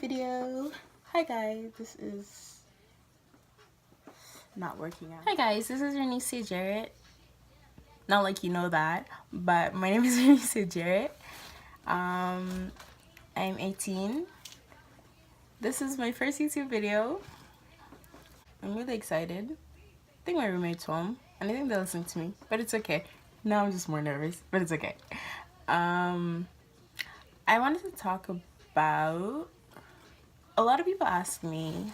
video. Hi guys, this is not working out. Hi guys, this is Renise Jarrett. Not like you know that, but my name is Renise Jarrett. I'm 18. This is my first YouTube video. I'm really excited. I think my roommate's home and I think they're listening to me, but it's okay. Now I'm just more nervous, but it's okay. I wanted to talk about, a lot of people ask me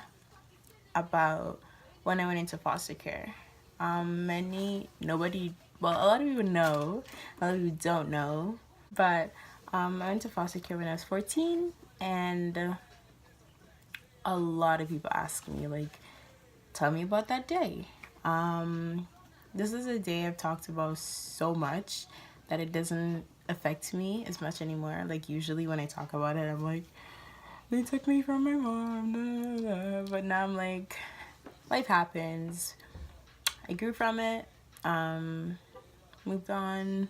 about when I went into foster care. A lot of people know, a lot of people don't know, but I went to foster care when I was 14, and a lot of people ask me, like, tell me about that day. This is a day I've talked about so much that it doesn't affect me as much anymore. Like, usually when I talk about it, I'm like, they took me from my mom, but now I'm like, life happens. I grew from it, moved on.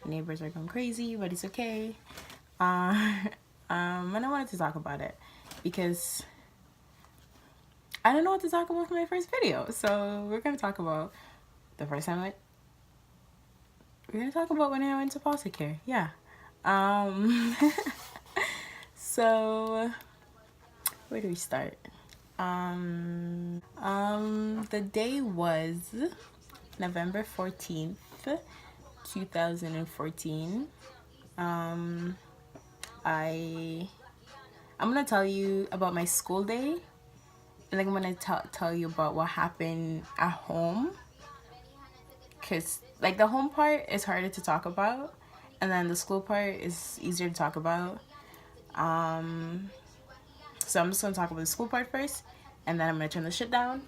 Neighbors are going crazy, but it's okay. And I wanted to talk about it because I don't know what to talk about for my first video. So we're gonna talk about the first time we're gonna talk about when I went to foster care. Yeah. So where do we start? The day was November 14th, 2014. I'm gonna tell you about my school day, and then I'm gonna tell you about what happened at home, because like the home part is harder to talk about and then the school part is easier to talk about. So I'm just gonna talk about the school part first, and then I'm gonna turn the shit down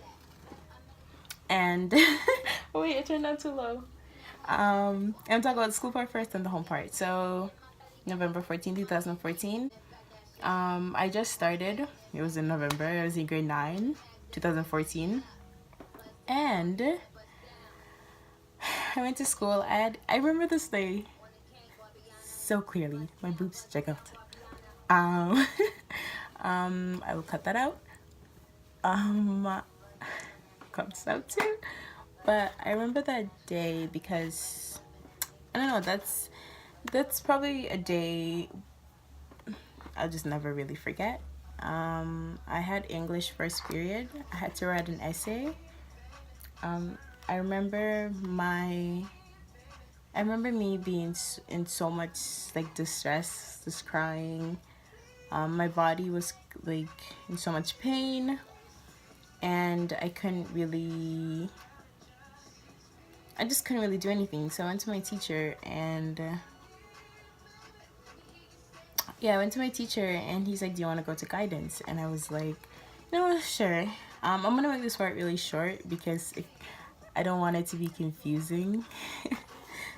and wait, it turned down too low. I'm talking about the school part first and the home part. So November 14, 2014. I just started. It was in November. I was in grade 9, 2014. And I went to school. I remember this day so clearly. My boobs check out. I will cut that out. Cut this out too. But I remember that day because I don't know, that's probably a day I'll just never really forget. I had English first period. I had to write an essay. I remember me being in so much like distress, just crying. My body was like in so much pain, and I just couldn't really do anything. So I went to my teacher, and he's like, do you want to go to guidance? And I was like, no, sure. I'm gonna make this part really short because I don't want it to be confusing.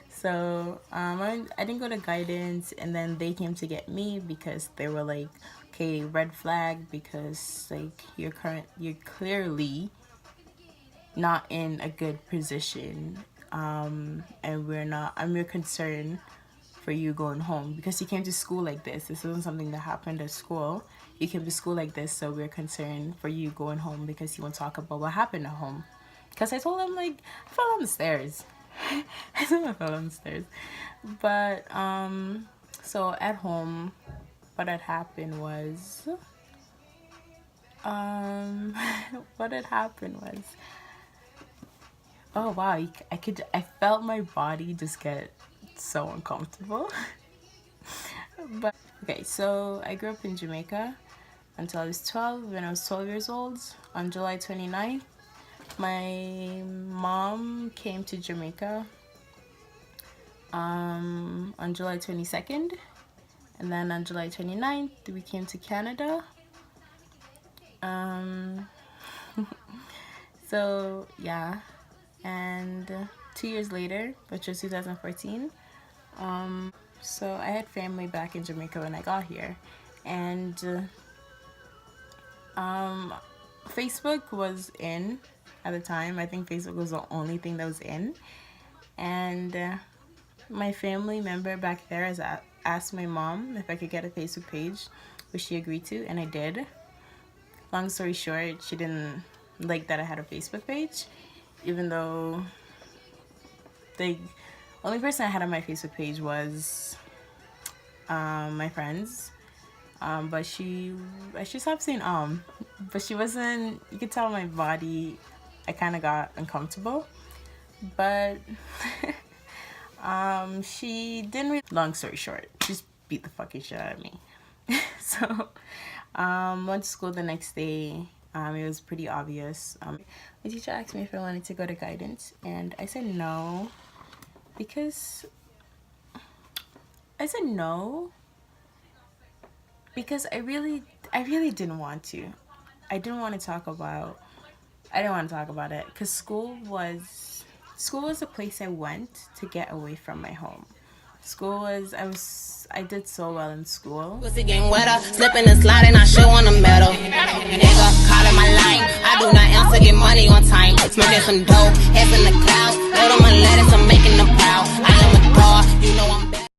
So I didn't go to guidance, and then they came to get me because they were like, okay, red flag, because like you're clearly not in a good position, and we're concerned for you going home because you came to school like this. This wasn't something that happened at school. You came to school like this, so we're concerned for you going home because you want to talk about what happened at home. Because I told him, like, I fell on the stairs. I told him I fell on the stairs. But so at home, what had happened was oh wow, I felt my body just get so uncomfortable. But okay, so I grew up in Jamaica until I was 12. When I was 12 years old, on July 29th, my mom came to Jamaica on July 22nd, and then on July 29th we came to Canada. So yeah, and 2 years later, which was 2014, so I had family back in Jamaica when I got here, and Facebook was in at the time. I think Facebook was the only thing that was in, and my family member back there has asked my mom if I could get a Facebook page. which she agreed to, and I did. Long story short, she didn't like that I had a Facebook page, even though the only person I had on my Facebook page was my friends. But I should stop saying but she wasn't, you could tell my body, I kind of got uncomfortable, but she didn't really, long story short, just beat the fucking shit out of me. So went to school the next day. It was pretty obvious. My teacher asked me if I wanted to go to guidance, and I said no, because I really didn't want to. I didn't want to talk about it, because school was the place I went to get away from my home. School was, I did so well in school. Pussy getting wetter, slipping and sliding, I show on the metal. Nigga, calling my line, I do not answer, get money on time. Smoking some dope, heads in the clouds, load on my lettuce, I'm making them proud. I am a dog, you know I'm